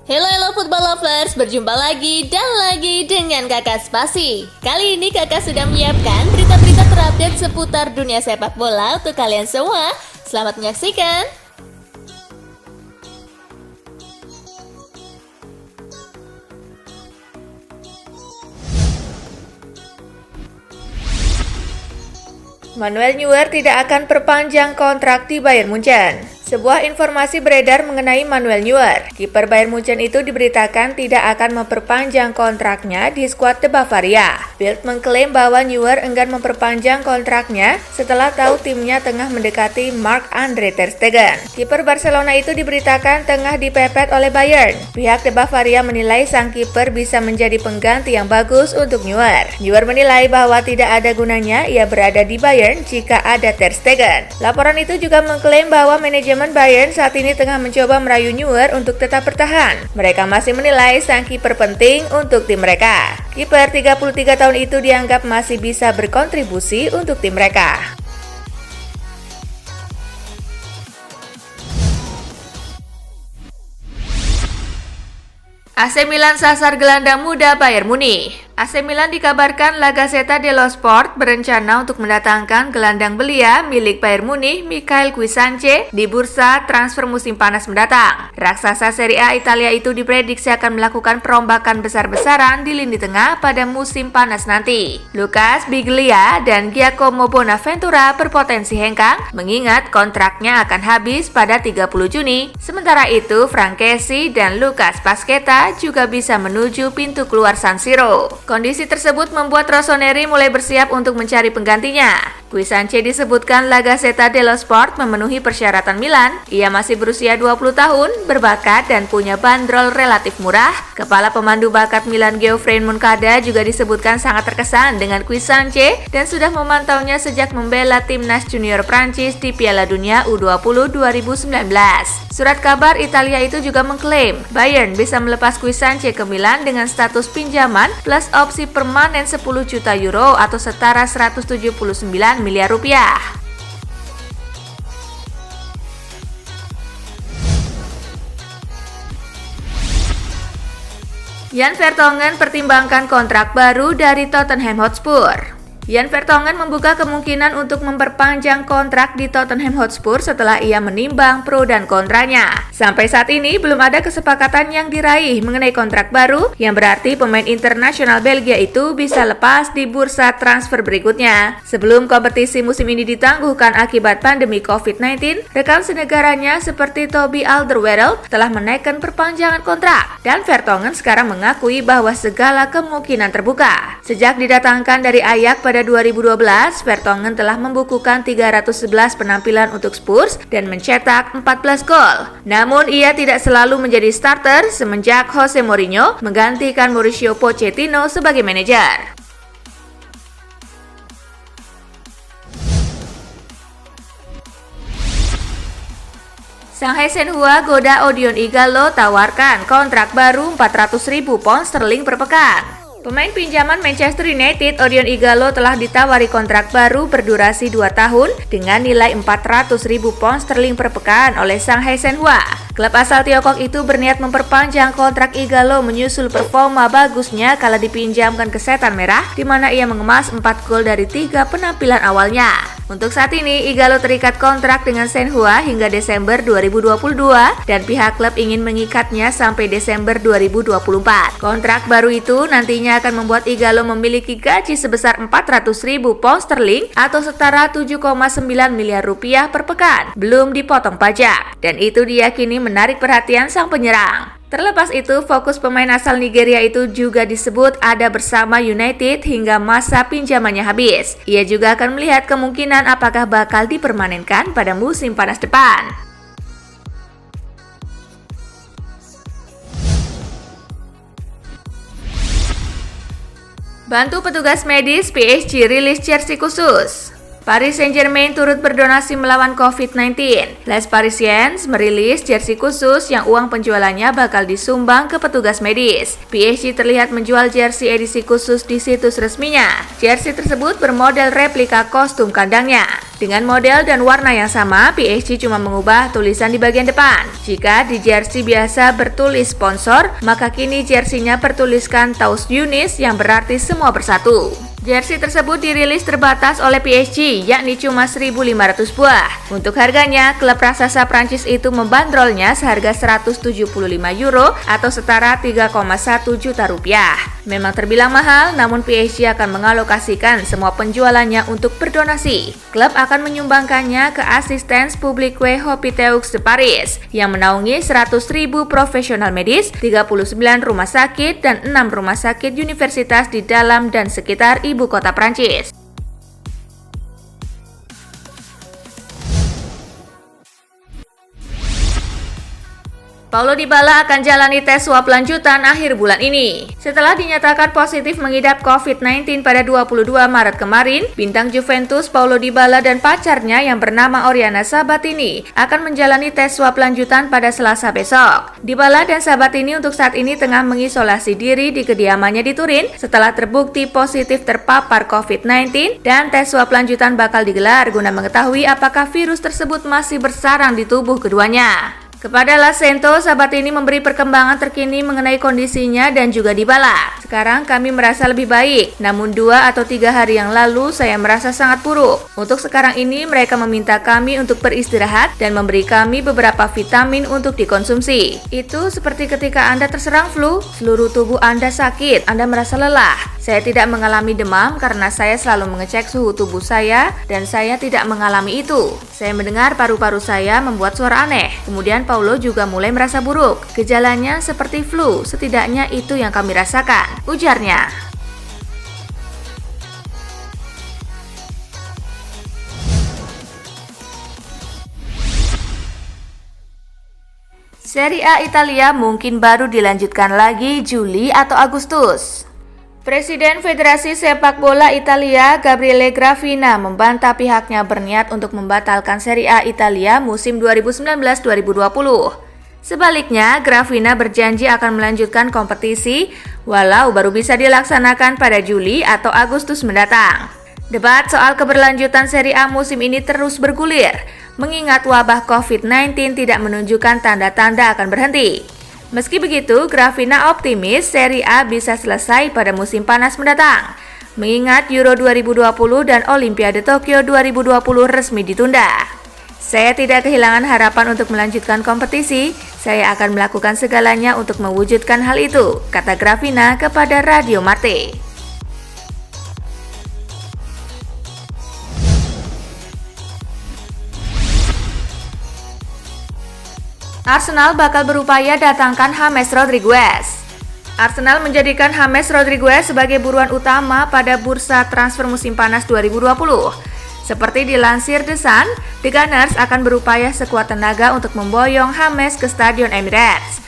Hello football lovers, berjumpa lagi dan lagi dengan Kakak Spasi. Kali ini Kakak sudah menyiapkan berita-berita terupdate seputar dunia sepak bola untuk kalian semua. Selamat menyaksikan. Manuel Neuer tidak akan perpanjang kontrak di Bayern Munchen. Sebuah informasi beredar mengenai Manuel Neuer. Kiper Bayern Munchen itu diberitakan tidak akan memperpanjang kontraknya di skuad The Bavaria. Bild mengklaim bahwa Neuer enggan memperpanjang kontraknya setelah tahu timnya tengah mendekati Marc-Andre ter Stegen. Kiper Barcelona itu diberitakan tengah dipepet oleh Bayern. Pihak The Bavaria menilai sang kiper bisa menjadi pengganti yang bagus untuk Neuer. Neuer menilai bahwa tidak ada gunanya ia berada di Bayern jika ada ter Stegen. Laporan itu juga mengklaim bahwa manajemen Bayern saat ini tengah mencoba merayu Neuer untuk tetap bertahan. Mereka masih menilai sang kiper penting untuk tim mereka. Kiper 33 tahun itu dianggap masih bisa berkontribusi untuk tim mereka. AC Milan sasar gelandang muda Bayern Munich. AC Milan dikabarkan La Gazzetta dello Sport berencana untuk mendatangkan gelandang belia milik Bayern Munich, Michael Cuisance, di bursa transfer musim panas mendatang. Raksasa Serie A Italia itu diprediksi akan melakukan perombakan besar-besaran di lini tengah pada musim panas nanti. Lucas Biglia dan Giacomo Bonaventura berpotensi hengkang, mengingat kontraknya akan habis pada 30 Juni. Sementara itu, Frankesi dan Lucas Paqueta juga bisa menuju pintu keluar San Siro. Kondisi tersebut membuat Rossoneri mulai bersiap untuk mencari penggantinya. Cuisance disebutkan La Gazzetta dello Sport memenuhi persyaratan Milan. Ia masih berusia 20 tahun, berbakat dan punya bandrol relatif murah. Kepala pemandu bakat Milan Geoffrey Moncada juga disebutkan sangat terkesan dengan Cuisance dan sudah memantaunya sejak membela timnas junior Prancis di Piala Dunia U20 2019. Surat kabar Italia itu juga mengklaim Bayern bisa melepas Cuisance ke Milan dengan status pinjaman plus opsi permanen 10 juta euro atau setara 179 miliar rupiah. Jan Vertonghen pertimbangkan kontrak baru dari Tottenham Hotspur. Jan Vertonghen membuka kemungkinan untuk memperpanjang kontrak di Tottenham Hotspur setelah ia menimbang pro dan kontranya. Sampai saat ini belum ada kesepakatan yang diraih mengenai kontrak baru, yang berarti pemain internasional Belgia itu bisa lepas di bursa transfer berikutnya. Sebelum kompetisi musim ini ditangguhkan akibat pandemi COVID-19, rekan senegaranya seperti Toby Alderweireld telah menaikkan perpanjangan kontrak, dan Vertonghen sekarang mengakui bahwa segala kemungkinan terbuka. Sejak didatangkan dari Ajax pada 2012, Vertonghen telah membukukan 311 penampilan untuk Spurs dan mencetak 14 gol. Namun ia tidak selalu menjadi starter semenjak Jose Mourinho menggantikan Mauricio Pochettino sebagai manajer. Shanghai Shenhua goda Odion Ighalo tawarkan kontrak baru 400.000 pound sterling per pekan. Pemain pinjaman Manchester United, Odion Ighalo telah ditawari kontrak baru berdurasi 2 tahun dengan nilai 400.000 pound sterling per pekan oleh Shanghai Shenhua. Klub asal Tiongkok itu berniat memperpanjang kontrak Ighalo menyusul performa bagusnya kala dipinjamkan ke Setan Merah, di mana ia mengemas 4 gol dari 3 penampilan awalnya. Untuk saat ini, Ighalo terikat kontrak dengan Shenhua hingga Desember 2022 dan pihak klub ingin mengikatnya sampai Desember 2024. Kontrak baru itu nantinya akan membuat Ighalo memiliki gaji sebesar 400.000 pound sterling atau setara 7,9 miliar rupiah per pekan, belum dipotong pajak. Dan itu diyakini menarik perhatian sang penyerang. Terlepas itu, fokus pemain asal Nigeria itu juga disebut ada bersama United hingga masa pinjamannya habis. Ia juga akan melihat kemungkinan apakah bakal dipermanenkan pada musim panas depan. Bantu petugas medis, PSG rilis jersey khusus. Paris Saint-Germain turut berdonasi melawan COVID-19. Les Parisiens merilis jersey khusus yang uang penjualannya bakal disumbang ke petugas medis. PSG terlihat menjual jersey edisi khusus di situs resminya. Jersey tersebut bermodel replika kostum kandangnya. Dengan model dan warna yang sama, PSG cuma mengubah tulisan di bagian depan. Jika di jersey biasa bertulis sponsor, maka kini jersinya bertuliskan Tous Unis yang berarti semua bersatu. Jersey tersebut dirilis terbatas oleh PSG, yakni cuma 1.500 buah. Untuk harganya, klub raksasa Prancis itu membandrolnya seharga 175 euro atau setara 3,1 juta rupiah. Memang terbilang mahal, namun PSG akan mengalokasikan semua penjualannya untuk berdonasi. Klub akan menyumbangkannya ke Assistance Publique Hôpitaux de Paris yang menaungi 100.000 profesional medis, 39 rumah sakit, dan 6 rumah sakit universitas di dalam dan sekitar ibu kota Prancis. Paulo Dybala akan jalani tes swab lanjutan akhir bulan ini. Setelah dinyatakan positif mengidap COVID-19 pada 22 Maret kemarin, bintang Juventus Paulo Dybala dan pacarnya yang bernama Oriana Sabatini akan menjalani tes swab lanjutan pada Selasa besok. Dybala dan Sabatini untuk saat ini tengah mengisolasi diri di kediamannya di Turin setelah terbukti positif terpapar COVID-19 dan tes swab lanjutan bakal digelar guna mengetahui apakah virus tersebut masih bersarang di tubuh keduanya. Kepada La Cento, Sabatini memberi perkembangan terkini mengenai kondisinya dan juga Dybala. Sekarang kami merasa lebih baik, namun 2 atau 3 hari yang lalu saya merasa sangat buruk. Untuk sekarang ini mereka meminta kami untuk beristirahat dan memberi kami beberapa vitamin untuk dikonsumsi. Itu seperti ketika Anda terserang flu, seluruh tubuh Anda sakit, Anda merasa lelah. Saya tidak mengalami demam karena saya selalu mengecek suhu tubuh saya dan saya tidak mengalami itu. Saya mendengar paru-paru saya membuat suara aneh. Kemudian Paulo juga mulai merasa buruk. Gejalanya seperti flu, setidaknya itu yang kami rasakan, ujarnya. Serie A Italia mungkin baru dilanjutkan lagi Juli atau Agustus. Presiden Federasi Sepak Bola Italia, Gabriele Gravina, membantah pihaknya berniat untuk membatalkan Serie A Italia musim 2019-2020. Sebaliknya, Gravina berjanji akan melanjutkan kompetisi walau baru bisa dilaksanakan pada Juli atau Agustus mendatang. Debat soal keberlanjutan Serie A musim ini terus bergulir, mengingat wabah COVID-19 tidak menunjukkan tanda-tanda akan berhenti. Meski begitu, Gravina optimis Serie A bisa selesai pada musim panas mendatang, mengingat Euro 2020 dan Olimpiade Tokyo 2020 resmi ditunda. Saya tidak kehilangan harapan untuk melanjutkan kompetisi, saya akan melakukan segalanya untuk mewujudkan hal itu, kata Gravina kepada Radio Marte. Arsenal bakal berupaya datangkan James Rodriguez. Arsenal menjadikan James Rodriguez sebagai buruan utama pada bursa transfer musim panas 2020. Seperti dilansir The Sun, The Gunners akan berupaya sekuat tenaga untuk memboyong James ke Stadion Emirates.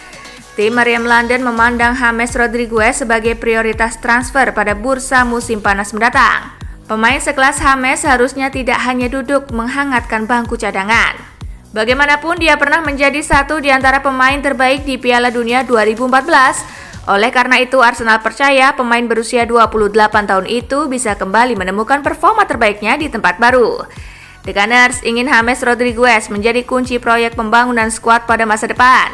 Tim Meriam London memandang James Rodriguez sebagai prioritas transfer pada bursa musim panas mendatang. Pemain sekelas James harusnya tidak hanya duduk menghangatkan bangku cadangan. Bagaimanapun dia pernah menjadi satu di antara pemain terbaik di Piala Dunia 2014. Oleh karena itu Arsenal percaya pemain berusia 28 tahun itu bisa kembali menemukan performa terbaiknya di tempat baru. The Gunners ingin James Rodriguez menjadi kunci proyek pembangunan skuad pada masa depan.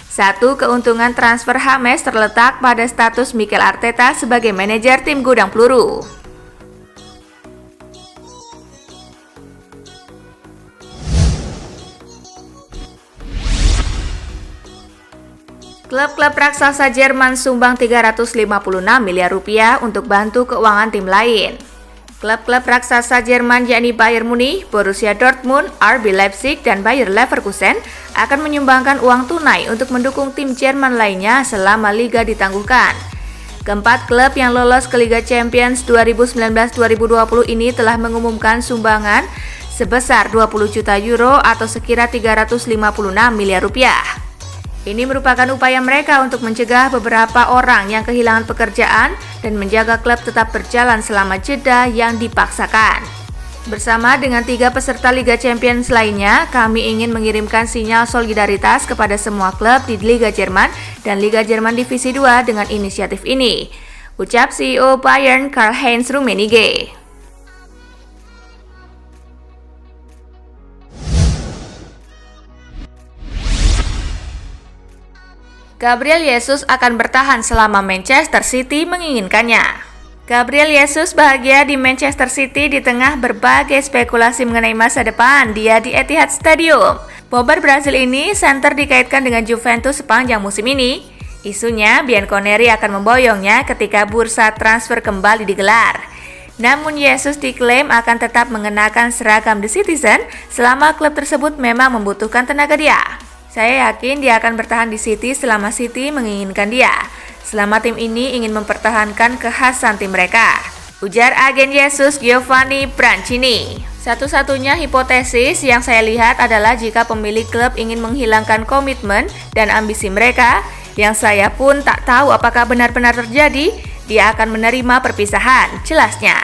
Satu keuntungan transfer James terletak pada status Mikel Arteta sebagai manajer tim gudang peluru. Klub-klub raksasa Jerman sumbang 356 miliar rupiah untuk bantu keuangan tim lain. Klub-klub raksasa Jerman yakni Bayern Munich, Borussia Dortmund, RB Leipzig, dan Bayer Leverkusen akan menyumbangkan uang tunai untuk mendukung tim Jerman lainnya selama liga ditangguhkan. Keempat klub yang lolos ke Liga Champions 2019-2020 ini telah mengumumkan sumbangan sebesar 20 juta euro atau sekira 356 miliar rupiah. Ini merupakan upaya mereka untuk mencegah beberapa orang yang kehilangan pekerjaan dan menjaga klub tetap berjalan selama jeda yang dipaksakan. Bersama dengan 3 peserta Liga Champions lainnya, kami ingin mengirimkan sinyal solidaritas kepada semua klub di Liga Jerman dan Liga Jerman Divisi 2 dengan inisiatif ini. Ucap CEO Bayern Karl-Heinz Rummenigge. Gabriel Jesus akan bertahan selama Manchester City menginginkannya. Gabriel Jesus bahagia di Manchester City di tengah berbagai spekulasi mengenai masa depan dia di Etihad Stadium. Bomber Brasil ini center dikaitkan dengan Juventus sepanjang musim ini. Isunya Bianconeri akan memboyongnya ketika bursa transfer kembali digelar. Namun Jesus diklaim akan tetap mengenakan seragam The Citizen selama klub tersebut memang membutuhkan tenaga dia. Saya yakin dia akan bertahan di City selama City menginginkan dia. Selama tim ini ingin mempertahankan kekhasan tim mereka, ujar agen Jesus Giovanni Brancini. Satu-satunya hipotesis yang saya lihat adalah jika pemilik klub ingin menghilangkan komitmen dan ambisi mereka, yang saya pun tak tahu apakah benar-benar terjadi, dia akan menerima perpisahan, jelasnya.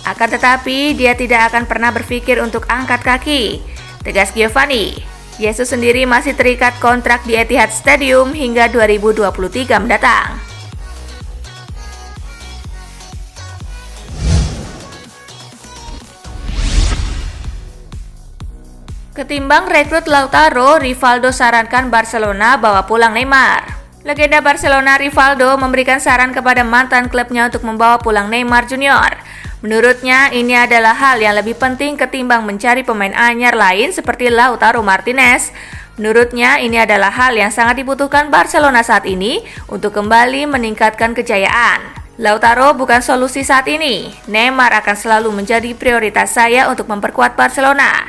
Akan tetapi, dia tidak akan pernah berpikir untuk angkat kaki, tegas Giovanni. Jesus sendiri masih terikat kontrak di Etihad Stadium hingga 2023 mendatang. Ketimbang rekrut Lautaro, Rivaldo sarankan Barcelona bawa pulang Neymar. Legenda Barcelona Rivaldo memberikan saran kepada mantan klubnya untuk membawa pulang Neymar Junior. Menurutnya, ini adalah hal yang lebih penting ketimbang mencari pemain anyar lain seperti Lautaro Martinez. Menurutnya, ini adalah hal yang sangat dibutuhkan Barcelona saat ini untuk kembali meningkatkan kejayaan. Lautaro bukan solusi saat ini. Neymar akan selalu menjadi prioritas saya untuk memperkuat Barcelona.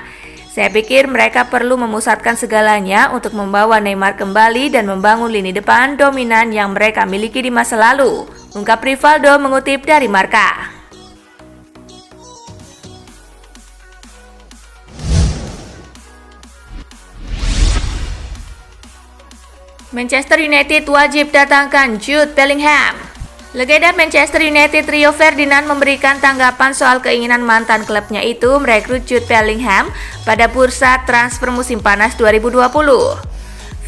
Saya pikir mereka perlu memusatkan segalanya untuk membawa Neymar kembali dan membangun lini depan dominan yang mereka miliki di masa lalu, ungkap Rivaldo mengutip dari Marca. Manchester United wajib datangkan Jude Bellingham. Legenda Manchester United Rio Ferdinand memberikan tanggapan soal keinginan mantan klubnya itu merekrut Jude Bellingham pada bursa transfer musim panas 2020.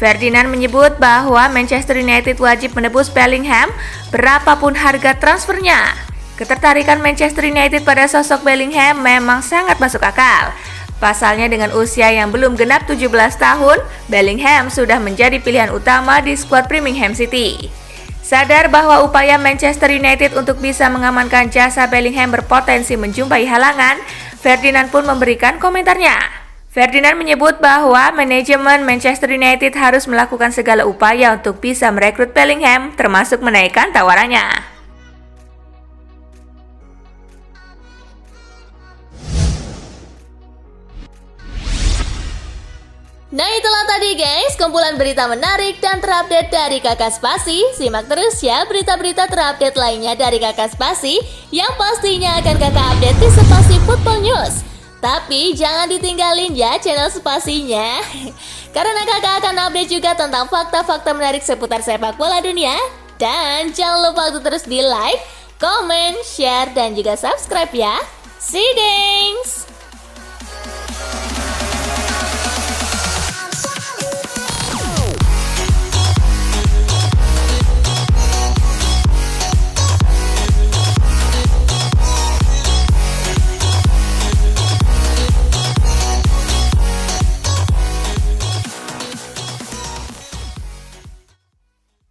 Ferdinand menyebut bahwa Manchester United wajib menebus Bellingham berapapun harga transfernya. Ketertarikan Manchester United pada sosok Bellingham memang sangat masuk akal. Pasalnya dengan usia yang belum genap 17 tahun, Bellingham sudah menjadi pilihan utama di skuad Birmingham City. Sadar bahwa upaya Manchester United untuk bisa mengamankan jasa Bellingham berpotensi menjumpai halangan, Ferdinand pun memberikan komentarnya. Ferdinand menyebut bahwa manajemen Manchester United harus melakukan segala upaya untuk bisa merekrut Bellingham, termasuk menaikkan tawarannya. Nah itulah tadi guys, kumpulan berita menarik dan terupdate dari Kakak Spasi. Simak terus ya berita-berita terupdate lainnya dari Kakak Spasi yang pastinya akan Kakak update di Spasi Football News. Tapi jangan ditinggalin ya channel Spasinya, karena Kakak akan update juga tentang fakta-fakta menarik seputar sepak bola dunia. Dan jangan lupa untuk terus di like, comment, share, dan juga subscribe ya. See you guys!